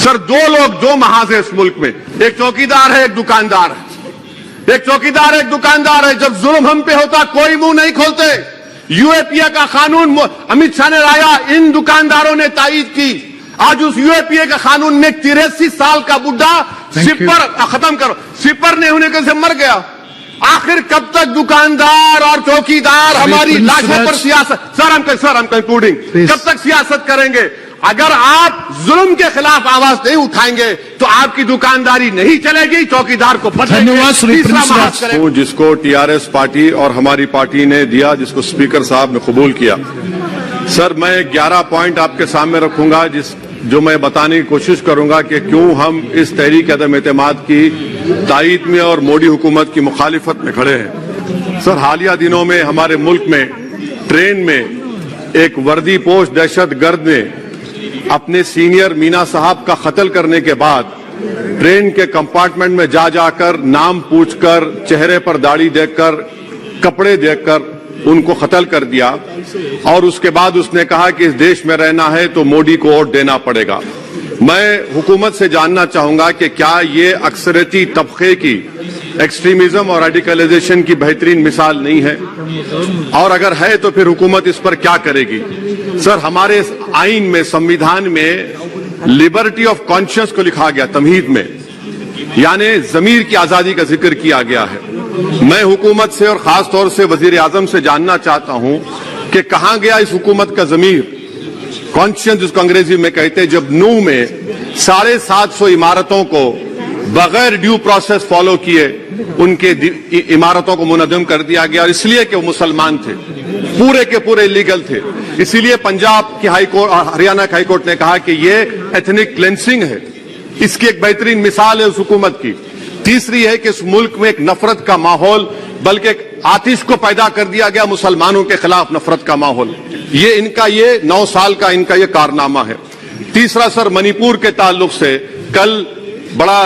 Sir दो लोग दो महाज है इस मुल्क में, एक चौकीदार है, एक दुकानदार है। एक चौकीदार है, एक दुकानदार है। जब जुल्म हम पे होता कोई मुंह नहीं खोलते। यूएपीए का कानून अमित शाह ने लाया, इन दुकानदारों ने तायीद की। आज उस यूएपीए का कानून में 83 साल का बुढ़ा सिपर खत्म करो, सिपर नहीं होने से मर गया। आखिर कब तक दुकानदार और चौकीदार हमारी लाशों पर सियासत? सर हम कंक्लूडिंग, कब तक सियासत करेंगे? अगर आप जुल्म के खिलाफ आवाज नहीं उठाएंगे तो आपकी दुकानदारी नहीं चलेगी, चौकीदार को धन्यवाद। जिसको टीआरएस पार्टी और हमारी पार्टी ने दिया, जिसको स्पीकर साहब ने कबूल किया। सर मैं 11 पॉइंट आपके सामने रखूंगा, जो मैं बताने की कोशिश करूंगा कि क्यों हम इस तहरीक अदम एतमाद की तायीद में और मोदी हुकूमत की मुखालिफत में खड़े हैं। सर हालिया दिनों में हमारे मुल्क में ट्रेन में एक वर्दीपोश दहशतगर्द ने अपने सीनियर मीना साहब का कत्ल करने के बाद ट्रेन के कंपार्टमेंट में जाकर नाम पूछकर, चेहरे पर दाढ़ी देखकर, कपड़े देखकर उनको कत्ल कर दिया। और उसके बाद उसने कहा कि इस देश में रहना है तो मोदी को वोट देना पड़ेगा। मैं हुकूमत से जानना चाहूंगा कि क्या ये अक्सरियती तबके की एक्सट्रीमिज्म और रेडिकलाइजेशन की बेहतरीन मिसाल नहीं है? और अगर है तो फिर हुकूमत इस पर क्या करेगी? सर हमारे आइन में, संविधान में लिबर्टी ऑफ कॉन्शियस को लिखा गया, तमहीद में, यानी जमीर की आजादी का जिक्र किया गया है। मैं हुकूमत से और खास तौर से वजीर आजम से जानना चाहता हूं कि कहां गया इस हुकूमत का जमीर, कॉन्शियस जिसको अंग्रेजी में कहते हैं, जब नूह में 750 इमारतों को बगैर ड्यू प्रोसेस फॉलो किए उनके इमारतों को मुनज़्ज़म कर दिया गया, और इसलिए कि वो मुसलमान थे, पूरे के पूरे इलीगल थे। इसीलिए पंजाब की हाईकोर्ट और हरियाणा की हाईकोर्ट ने कहा कि ये एथनिक क्लेंसिंग है। इसकी एक बेहतरीन मिसाल है उस हुकूमत की। तीसरी है कि इस मुल्क में एक नफरत का माहौल, बल्कि आतिश को पैदा कर दिया गया, मुसलमानों के खिलाफ नफरत का माहौल। ये 9 साल का इनका ये कारनामा है। तीसरा सर मणिपुर के ताल्लुक से कल बड़ा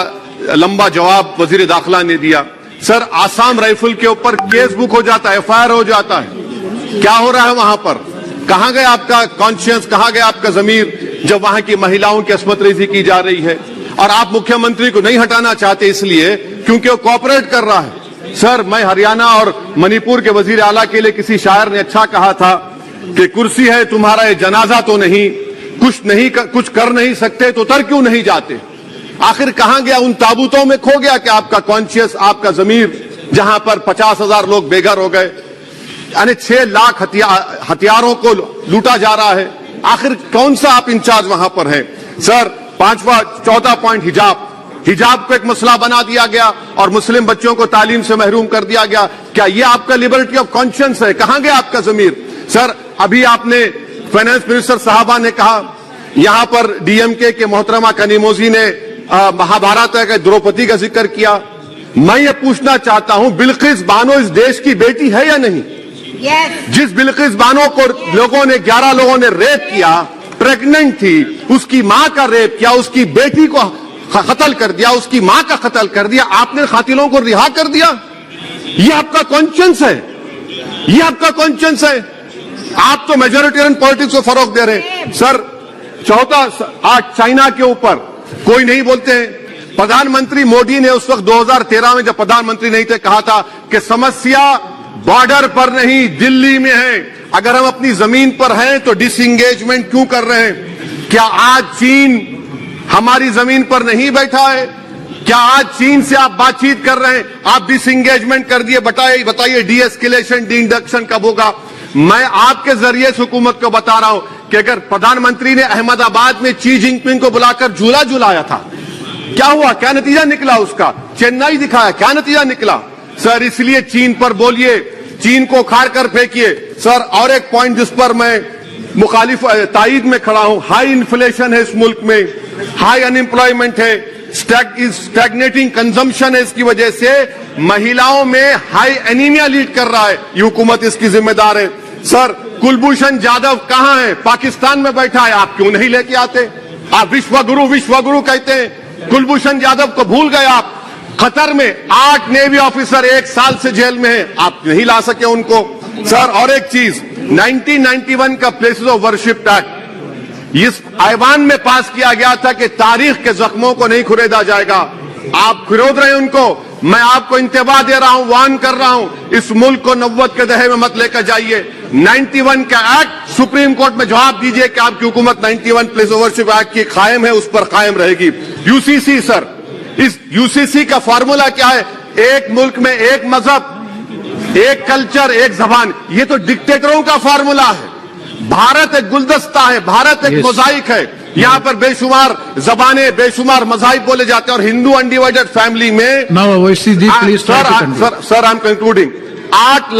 लंबा जवाब वजीर दाखिला ने दिया। सर आसाम राइफल के ऊपर केस बुक हो जाता है, एफआईआर हो जाता है। क्या हो रहा है वहां पर? कहां गया आपका कॉन्शियस, कहां गया आपका जमीर, जब वहां की महिलाओं की अस्मत रेजी की जा रही है? और आप मुख्यमंत्री को नहीं हटाना चाहते इसलिए क्योंकि वो कोऑपरेट कर रहा है। सर मैं हरियाणा और मणिपुर के वजीर आला के लिए किसी शायर ने अच्छा कहा था कि कुर्सी है तुम्हारा ये जनाजा तो नहीं, कुछ कर नहीं सकते तो उतर क्यों नहीं जाते? आखिर कहां गया? उन ताबूतों में खो गया कि आपका कॉन्शियस, आपका जमीर, जहां पर 50,000 लोग बेघर हो गए, यानी 6 लाख हथियारों को लूटा जा रहा है। आखिर कौन सा आप इंचार्ज वहां पर हैं? सर चौथा पॉइंट हिजाब को एक मसला बना दिया गया और मुस्लिम बच्चों को तालीम से महरूम कर दिया गया। क्या ये आपका लिबर्टी ऑफ कॉन्शियस है? कहां गया आपका जमीर? सर अभी आपने फाइनेंस मिनिस्टर साहबा ने कहा, यहां पर डीएमके के मोहतरमा कनीमोजी ने महाभारत के द्रौपदी का जिक्र किया। मैं ये पूछना चाहता हूं, बिल्किस बानो इस देश की बेटी है या नहीं? जिस बिल्किस बानो को 11 लोगों ने रेप किया, प्रेग्नेंट थी, उसकी मां का रेप किया, उसकी बेटी को कत्ल कर दिया, उसकी मां का कत्ल कर दिया, आपने कातिलों को रिहा कर दिया। ये आपका कॉन्शियस है? ये आपका कॉन्शियस है? आप तो मेजोरिटेरियन पॉलिटिक्स को फरोग दे रहे हैं। सर चौथा, आज चाइना के ऊपर कोई नहीं बोलते हैं। प्रधानमंत्री मोदी ने उस वक्त 2013 में जब प्रधानमंत्री नहीं थे कहा था कि समस्या बॉर्डर पर नहीं दिल्ली में है। अगर हम अपनी जमीन पर हैं तो डिसएंगेजमेंट क्यों कर रहे हैं? क्या आज चीन हमारी जमीन पर नहीं बैठा है? क्या आज चीन से आप बातचीत कर रहे हैं? आप डिसएंगेजमेंट कर दिए। बताइए डीएस्केलेशन, डी इंडक्शन कब होगा? मैं आपके जरिए से हुकूमत को बता रहा हूं कि अगर प्रधानमंत्री ने अहमदाबाद में शी जिनपिंग को बुलाकर झूला झुलाया था, क्या हुआ? क्या नतीजा निकला उसका? चेन्नई दिखाया, क्या नतीजा निकला? सर इसलिए चीन पर बोलिए, चीन को उखाड़ कर फेंकिए। सर और एक पॉइंट जिस पर मैं मुखालिफ तायीद में खड़ा हूं, हाई इन्फ्लेशन है इस मुल्क में, हाई अनएम्प्लॉयमेंट है, स्टैग्नेटिंग कंजम्पशन है। इसकी वजह से महिलाओं में हाई एनीमिया लीड कर रहा है। ये हुकूमत इसकी जिम्मेदार है। सर कुलभूषण जाधव कहां है? पाकिस्तान में बैठा है, आप क्यों नहीं लेके आते? आप विश्वगुरु कहते हैं, कुलभूषण जाधव को भूल गए आप। कतर में 8 नेवी ऑफिसर 1 साल से जेल में हैं, आप नहीं ला सके उनको। सर और एक चीज, 1991 का प्लेसेस ऑफ वर्शिप एक्ट, इस ऐवान में पास किया गया था कि तारीख के जख्मों को नहीं खुरेदा जाएगा। आप खुरोद रहे हैं उनको। मैं आपको इंतबाह दे रहा हूं, वार्न कर रहा हूं, इस मुल्क को 90 के दहे में मत लेकर जाइए। 91 का एक्ट सुप्रीम कोर्ट में जवाब दीजिए कि आपकी हुकूमत 91 प्लेस ओवरशिप एक्ट की कायम है, उस पर कायम रहेगी। यूसीसी सर, इस यूसीसी का फॉर्मूला क्या है? एक मुल्क में एक मजहब, एक कल्चर, एक जबान। ये तो डिक्टेटरों का फॉर्मूला है। भारत एक गुलदस्ता है, भारत एक मोजाइक है। यहाँ पर बेशुमार जबानें, बेशुमार मज़ाहिब बोले जाते हैं और हिंदू अनडिवाइडेड फैमिली में sir I am concluding 8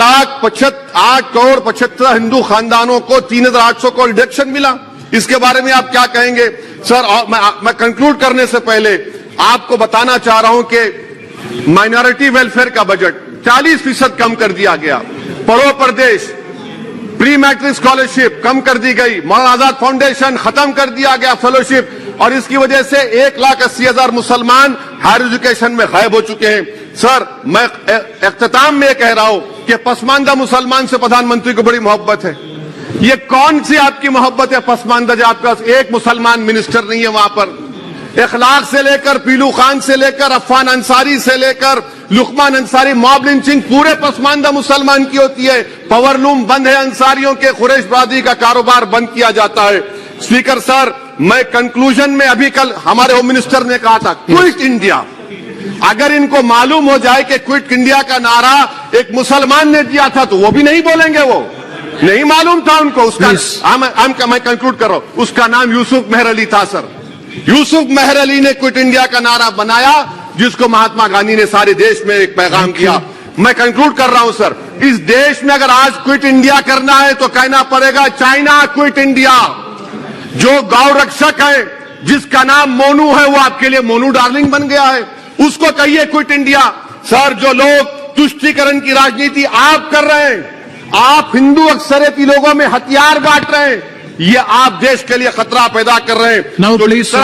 crore 75 Hindu खानदानों को 3,800 करोड़ डिडक्शन मिला। इसके बारे में आप क्या कहेंगे सर? और मैं कंक्लूड करने से पहले आपको बताना चाह रहा हूं कि माइनॉरिटी वेलफेयर का बजट 40% कम कर दिया गया। पढ़ो प्रदेश, प्री मैट्रिक स्कॉलरशिप कम कर दी गई। मौलाना आजाद फाउंडेशन खत्म कर दिया गया फेलोशिप, और इसकी वजह से 1,80,000 मुसलमान हायर एजुकेशन में गायब हो चुके हैं। सर, मैं इख्तिताम में कह रहा हूं कि पसमानदा मुसलमान से प्रधानमंत्री को बड़ी मोहब्बत है। ये कौन सी आपकी मोहब्बत है पसमानदा, जो आपका एक मुसलमान मिनिस्टर नहीं है वहां पर? इखलाक से लेकर, पीलू खान से लेकर, अफान अंसारी से लेकर लुकमान अंसारी, मॉब लिंचिंग पूरे पसमानदा मुसलमान की होती है। पावरलूम बंद है अंसारियों के, कुरैश बरादरी का कारोबार बंद किया जाता है। स्पीकर सर, मैं कंक्लूजन में अभी कल हमारे होम मिनिस्टर ने कहा था क्विट इंडिया। अगर इनको मालूम हो जाए कि क्विट इंडिया का नारा एक मुसलमान ने दिया था तो वो भी नहीं बोलेंगे। वो नहीं मालूम था उनको। उसका मैं कंक्लूड कर रहा हूं, उसका नाम यूसुफ मेहर अली था सर। यूसुफ मेहर अली ने क्विट इंडिया का नारा बनाया, जिसको महात्मा गांधी ने सारे देश में एक पैगाम किया। मैं कंक्लूड कर रहा हूं सर, इस देश में अगर आज क्विट इंडिया करना है तो कहना पड़ेगा चाइना क्विट इंडिया। जो गौ रक्षक है, जिसका नाम मोनू है, वो आपके लिए मोनू डार्लिंग बन गया है, उसको कहिए क्विट इंडिया। सर, जो लोग तुष्टीकरण की राजनीति आप कर रहे हैं, आप हिंदू अक्सरियती लोगों में हथियार बांट रहे हैं, ये आप देश के लिए खतरा पैदा कर रहे हैं। सर,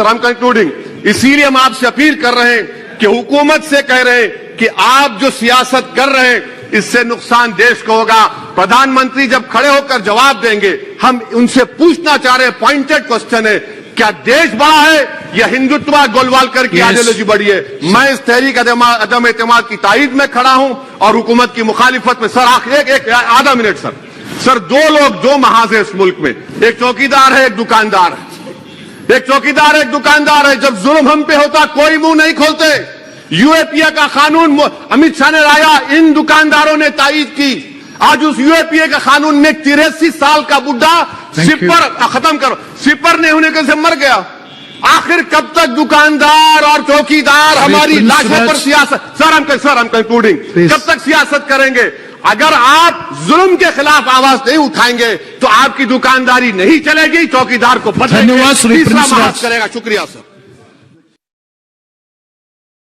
हम कंक्लूडिंग, इसीलिए हम आपसे अपील कर रहे हैं कि हुकूमत से कह रहे हैं कि आप जो सियासत कर रहे हैं इससे नुकसान देश को होगा। प्रधानमंत्री जब खड़े होकर जवाब देंगे, हम उनसे पूछना चाह रहे हैं, पॉइंटेड क्वेश्चन है, क्या देश बड़ा है या हिंदुत्व गोलवालकर की आइडियोलॉजी बड़ी है? मैं इस तहरीक अदम एतमाद की तायद में खड़ा हूं और हुकूमत की मुखालिफत में। सर, एक आधा मिनट सर, दो महाज है इस मुल्क में, एक चौकीदार है, एक दुकानदार है। एक चौकीदार, एक दुकानदार है। जब जुल्म हम पे होता कोई मुंह नहीं खोलते। यूएपीए का कानून अमित शाह ने लाया, इन दुकानदारों ने तायद की। आज उस यूएपीए का कानून में 83 साल का बुढ़ा सिपर नहीं होने के से मर गया। आखिर कब तक दुकानदार और चौकीदार हमारी लाशों पर सियासत? सर, हम कंक्लूडिंग, कब तक सियासत करेंगे? अगर आप जुल्म के खिलाफ आवाज नहीं उठाएंगे तो आपकी दुकानदारी नहीं चलेगी, चौकीदार को बदलेंगे, तीसरा महाज करेगा। शुक्रिया सर।